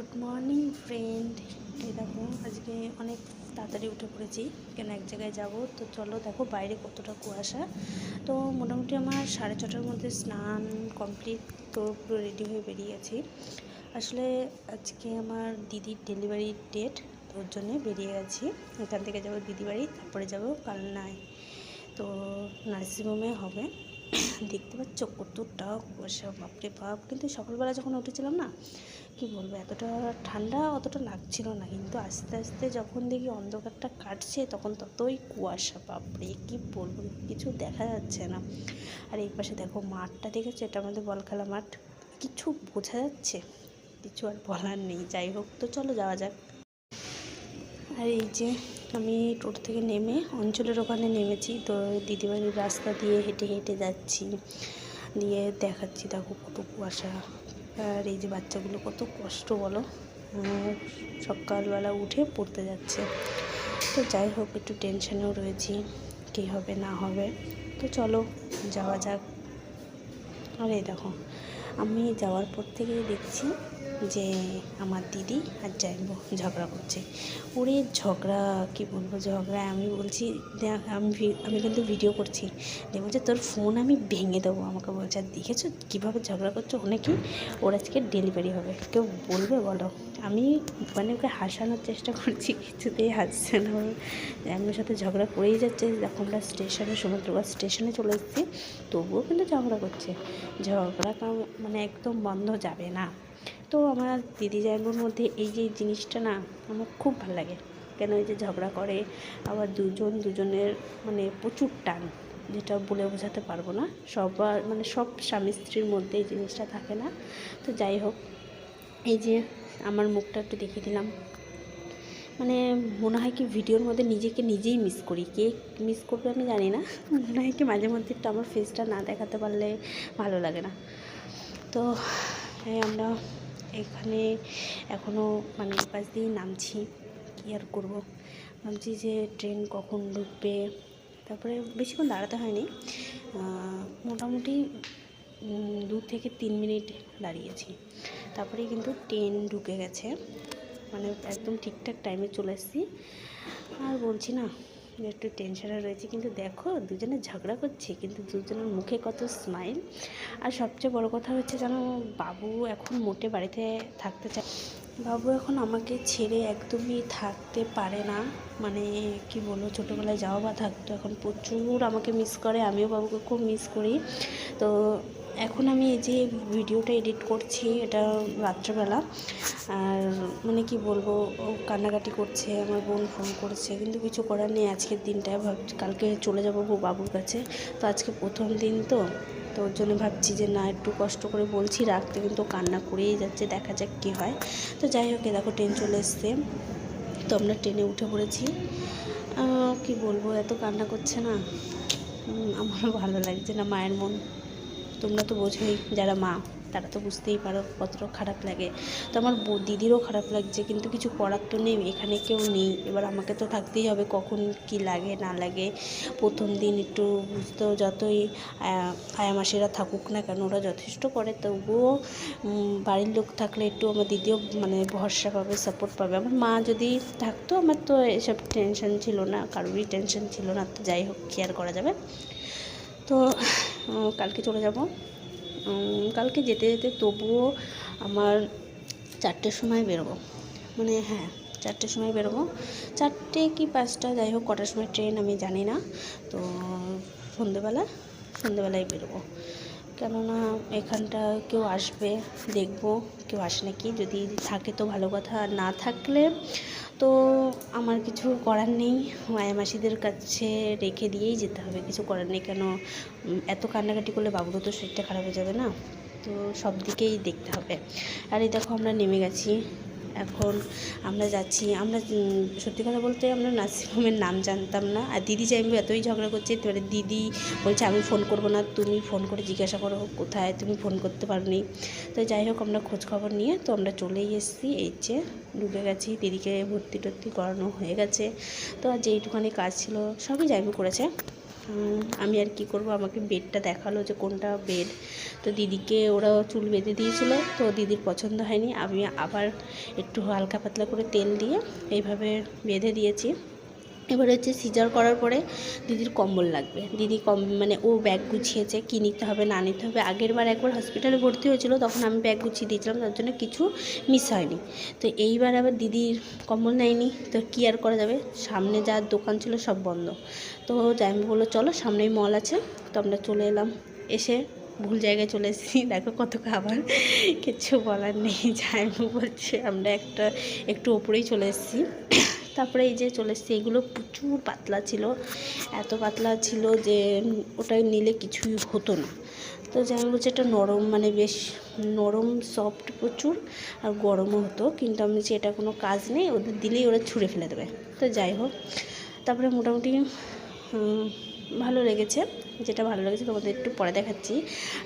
Good morning friend. এই দেখো আজকে অনেক তাড়াতাড়ি উঠে পড়েছি, কেন এক জায়গায় যাব। তো চলো দেখো বাইরে কতটা কুয়াশা। তো মোটামুটি আমার 6:30টার মধ্যে স্নান কমপ্লিট, তো পুরো রেডি হয়ে বেরিয়ে গেছি। আসলে আজকে আমার দিদির ডেলিভারির ডেট, তো ওর জন্যে বেরিয়ে গেছি। এখান থেকে যাবো দিদি বাড়ি, তারপরে যাবো কালনায়, তো নার্সিংহোমে হবে। দেখতে পাচ্ছ কতটা কুয়াশা, বাপরে বাপ। কিন্তু সকালবেলা যখন উঠেছিলাম না, কি বলবো, এতটা ঠান্ডা অতটা লাগছিল না, কিন্তু আস্তে আস্তে যখন দেখি অন্ধকারটা কাটছে তখন ততই কুয়াশা, বাপরে কি বলবো, কিছু দেখা যাচ্ছে না। আর এই পাশে দেখো মাঠটা দেখেছো, এটা আমাদের বল খেলা মাঠ। কিছু বোঝা যাচ্ছে, কিছু আর বলার নেই। যাই হোক, তো চলো যাওয়া যাক। আর এই যে আমি টোটো থেকে নেমে অঞ্চলের ওখানে নেমেছি, তো দিদিবাড়ির রাস্তা দিয়ে হেঁটে হেঁটে যাচ্ছি, দিয়ে দেখাচ্ছি দেখো কত কুয়াশা। আর এই যে বাচ্চাগুলো কত কষ্ট বলো, সকালবেলা উঠে পড়তে যাচ্ছে। তো যাই হোক, একটু টেনশনেও রয়েছি কী হবে না হবে। তো চলো যাওয়া যাক। আর এই দেখো আমি যাওয়ার পর থেকেই দেখছি যে আমার দিদি আর জাইবু ঝগড়া করছে। ওরে ঝগড়া, কি বলবো ঝগড়া। আমি বলছি আমি কিন্তু ভিডিও করছি, দিয়ে বলছে তোর ফোন আমি ভেঙে দেবো। আমাকে বলছে আর দেখেছো কীভাবে ঝগড়া করছো, অনেকে ওর আজকে ডেলিভারি হবে, কেউ বলবে বলো। আমি মানে ওকে হাসানোর চেষ্টা করছি, কিছুতেই হাসছে না। আমার সাথে ঝগড়া করেই যাচ্ছে। দেখো আমরা স্টেশনে, সমুদ্রগড় স্টেশনে চলে এসেছি, তবুও কিন্তু ঝগড়া করছে। ঝগড়া মানে একদম বন্ধ যাবে না। তো আমার দিদি জাইবুর মধ্যে এই যে জিনিসটা না আমার খুব ভালো লাগে। কেন এই যে ঝগড়া করে, আবার দুজনের মানে প্রচুর টান, যেটা বলে বোঝাতে পারবো না। সবার মানে সব স্বামী স্ত্রীর মধ্যে এই জিনিসটা থাকে না। তো যাই হোক, এই যে আমার মুখটা একটু দেখিয়ে দিলাম। মানে মনে হয় কি ভিডিওর মধ্যে নিজেকে নিজেই মিস করি, কে মিস করবে আমি জানি না। মনে হয় কি মাঝে মধ্যে একটু আমার ফেসটা না দেখাতে পারলে ভালো লাগে না। তো আমরা এখানে এখনও মানে পাশ দিয়ে নামছি, কী আর করবো। ভাবছি যে ট্রেন কখন ঢুকবে। তারপরে বেশিক্ষণ দাঁড়াতে হয়নি, মোটামুটি 2 থেকে 3 মিনিট দাঁড়িয়েছি, তারপরেই কিন্তু ট্রেন ঢুকে গেছে। মানে একদম ঠিকঠাক টাইমে চলে এসেছি। আর বলছি না একটু টেনশনে রয়েছে, কিন্তু দেখো দুজনে ঝগড়া করছে, কিন্তু দুজনের মুখে কত স্মাইল। আর সবচেয়ে বড় কথা হচ্ছে জানো, বাবু এখন মোটে বাড়িতে থাকতে চায়। বাবু এখন আমাকে ছেড়ে একদমই থাকতে পারে না। মানে কি বলবো, ছোটোবেলায় যাওয়া বা থাকতো, এখন প্রচুর আমাকে মিস করে। আমিও বাবুকে খুব মিস করি। তো এখন আমি এই যে ভিডিওটা এডিট করছি, এটা রাত্রেবেলা। আর মানে কি বলবো, ও কান্নাকাটি করছে, আমার বোন ফোন করছে, কিন্তু কিছু করার নেই। আজকের দিনটায় ভাবছি কালকে চলে যাবো বাবুর কাছে। তো আজকে প্রথম দিন, তো ওর জন্য ভাবছি যে না একটু কষ্ট করে বলছি রাখতে, কিন্তু কান্না করেই যাচ্ছে। দেখা যাক কী হয়। তো যাই হোক, দেখো ট্রেন চলে এসছে, তো আমরা ট্রেনে উঠে পড়েছি। কি বলবো, এত কান্না করছে না, আমারও ভালো লাগছে না। মায়ের মন তোমরা তো বোঝোই, যারা মা তারা তো বুঝতেই পারো কতটা খারাপ লাগে। তো আমার দিদিরও খারাপ লাগছে, কিন্তু কিছু করার তো নেই, এখানে কেউ নেই। এবার আমাকে তো থাকতেই হবে, কখন কি লাগে না লাগে। প্রথম দিন একটু বুঝতেও, যতই আয়া মাসিরা থাকুক না কেন, ওরা যথেষ্ট করে, তবুও বাড়ির লোক থাকলে একটু আমার দিদিও মানে ভরসা পাবে, সাপোর্ট পাবে। আমার মা যদি থাকতো, আমার তো এসব টেনশন ছিল না, কারোরই টেনশন ছিল না। তো যাই হোক, কেয়ার করা যাবে। তো কালকে চলে যাব। কালকে যেতে যেতে তবুও আমার 4টের সময় বেরোবো, মানে হ্যাঁ 4টের সময় বেরোবো। 4টে কি 5টা, যাই হোক কটার সময় ট্রেন আমি জানি না। তো সন্ধেবেলায় বেরোবো, কেননা এখানটা কেউ আসবে, দেখবো কেউ আসে নাকি। যদি থাকে তো ভালো কথা, আর না থাকলে তো আমার কিছু করার নেই, মায়া মাসিদের কাছে রেখে দিয়েই যেতে হবে। কিছু করার নেই, কেন এত কান্নাকাটি করলে বাবুরও তো শরীরটা খারাপ হয়ে যাবে না। তো সব দিকেই দেখতে হবে। আর এই দেখো আমরা নেমে গেছি, এখন আমরা যাচ্ছি। আমরা সত্যি কথা বলতে আমরা নার্সিংহোমের নাম জানতাম না। আর দিদি জাইবু এতই ঝগড়া করছে, এবারে দিদি বলছে আমি ফোন করবো না, তুমি ফোন করে জিজ্ঞাসা করো কোথায়, তুমি ফোন করতে পারোনি। তো যাই হোক, আমরা খোঁজ খবর নিয়ে তো আমরা চলেই এসেছি। এই যে ঢুকে গেছি, দিদিকে ভর্তি টর্তি করানো হয়ে গেছে। তো আর যেইটুখানি কাজ ছিল সবই জাইবু করেছে। আমি আর কি করব, আমাকে বেডটা দেখালো যে কোনটা বেড। তো দিদিকে ওরা চুল বেঁধে দিয়েছিল, তো দিদির পছন্দ হয়নি। আমি আবার একটু হালকা পাতলা করে তেল দিয়ে এইভাবে বেঁধে দিয়েছি। এবার হচ্ছে সিজার করার পরে দিদির কম্বল লাগবে। দিদি মানে ও ব্যাগ গুছিয়েছে, কী নিতে হবে না নিতে হবে। আগের বার একবার হসপিটালে ভর্তি হয়েছিল, তখন আমি ব্যাগ গুছিয়ে দিয়েছিলাম, তার জন্য কিছু মিস হয়নি। তো এইবার আবার দিদির কম্বল নেয়নি, তো কী আর করা যাবে, সামনে যা দোকান ছিল সব বন্ধ। তো জামাইবাবু বললো চলো সামনেই মল আছে। তো আমরা চলে এলাম, এসে ভুল জায়গায় চলে এসেছি। দেখো কত খাবার, কিচ্ছু বলার নেই। জামাইবাবু বলছে আমরা একটু ওপরেই চলে এসেছি। তারপরে এই যে চলে এসেছি, এগুলো প্রচুর পাতলা ছিল, এত পাতলা ছিল যে ওটা নিলে কিছুই হতো না। তো যেমন বলছে এটা নরম, মানে বেশ নরম সফট প্রচুর, আর গরমও হতো। কিন্তু আমি বলছি এটা কোনো কাজ নেই, ওদের দিলেই ওরা ছুঁড়ে ফেলে দেবে। তো যাই হোক, তারপরে মোটামুটি ভালো লেগেছে। যেটা ভালো লেগেছে তোমাদের একটু পরে দেখাচ্ছি।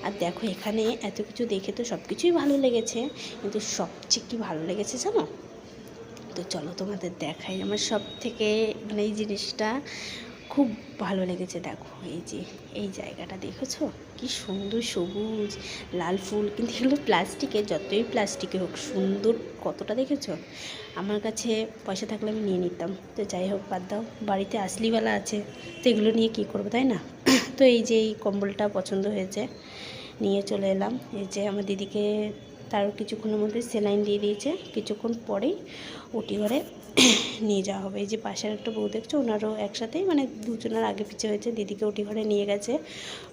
আর দেখো এখানে এত কিছু দেখে তো সব কিছুই ভালো লেগেছে, কিন্তু সবচেয়ে কী ভালো লেগেছে জানো? তো চলো তোমাদের দেখাই। আমার সব থেকে মানে এই জিনিসটা খুব ভালো লেগেছে। দেখো এই যে এই জায়গাটা দেখেছো, কি সুন্দর সবুজ লাল ফুল, কিন্তু এগুলো প্লাস্টিকের, যতই প্লাস্টিকে হোক সুন্দর কতটা দেখেছো। আমার কাছে পয়সা থাকলে আমি নিয়ে নিতাম। তো যাই হোক বাদ দাও, বাড়িতে আসলিওয়ালা আছে, তো এগুলো নিয়ে কী করবো, তাই না? তো এই যে এই কম্বলটা পছন্দ হয়েছে, নিয়ে চলে এলাম। এই যে আমার দিদিকে তার কিছুক্ষণের মধ্যে সেলাইন দিয়ে দিয়েছে, কিছুক্ষণ পরেই ওটি ঘরে নিয়ে যাওয়া হবে। এই যে পাশের একটা বউ দেখছো, ওনারও একসাথেই, মানে দুজনের আগে পিছিয়ে হয়েছে। দিদিকে ওটি ঘরে নিয়ে গেছে,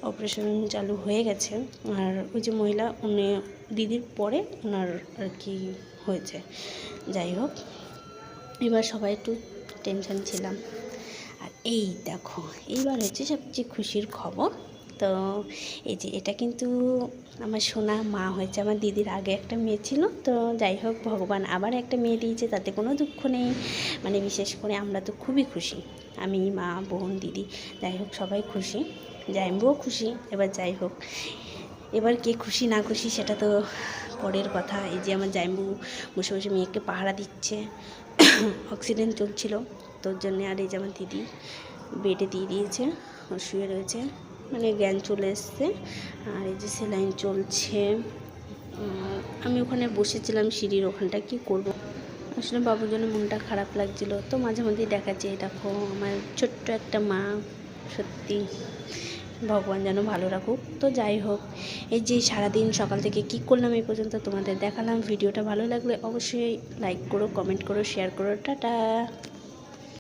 অপারেশন চালু হয়ে গেছে। আর ওই যে মহিলা, উনি দিদির পরে ওনার আর কি হয়েছে। যাই হোক, এবার সবাই একটু টেনশন ছিলাম। আর এই দেখো এইবার হচ্ছে সবচেয়ে খুশির খবর। তো এই যে এটা কিন্তু আমার সোনা মা হয়েছে। আমার দিদির আগে একটা মেয়ে ছিল, তো যাই হোক ভগবান আবার একটা মেয়ে দিয়েছে, তাতে কোনো দুঃখ নেই। মানে বিশেষ করে আমরা তো খুবই খুশি, আমি, মা, বোন, দিদি, যাই হোক সবাই খুশি, জামাইবাবুও খুশি। এবার যাই হোক, এবার কে খুশি না খুশি সেটা তো পরের কথা। এই যে আমার জামাইবাবু বসে বসে মেয়েকে পাহারা দিচ্ছে, অক্সিডেন্ট চলছিল তোর জন্যে। আর এই যে আমার দিদি বেডে দিয়ে দিয়েছে, শুয়ে রয়েছে, মানে জ্ঞান চলে এসছে। আর এই যে সেলাইন চলছে। আমি ওখানে বসেছিলাম সিঁড়ির ওখানটা, কি করব, আসলে বাবুর জন্য মনটা খারাপ লাগছিল। তো মাঝে মধ্যেই দেখাচ্ছে, দেখো আমার ছোট্ট একটা মা, সত্যি ভগবান যেন ভালো রাখুক। তো যাই হোক, এই যে সারাদিন সকাল থেকে কি করলাম এই পর্যন্ত তোমাদের দেখালাম। ভিডিওটা ভালো লাগলে অবশ্যই লাইক করো, কমেন্ট করো, শেয়ার করো। টাটা।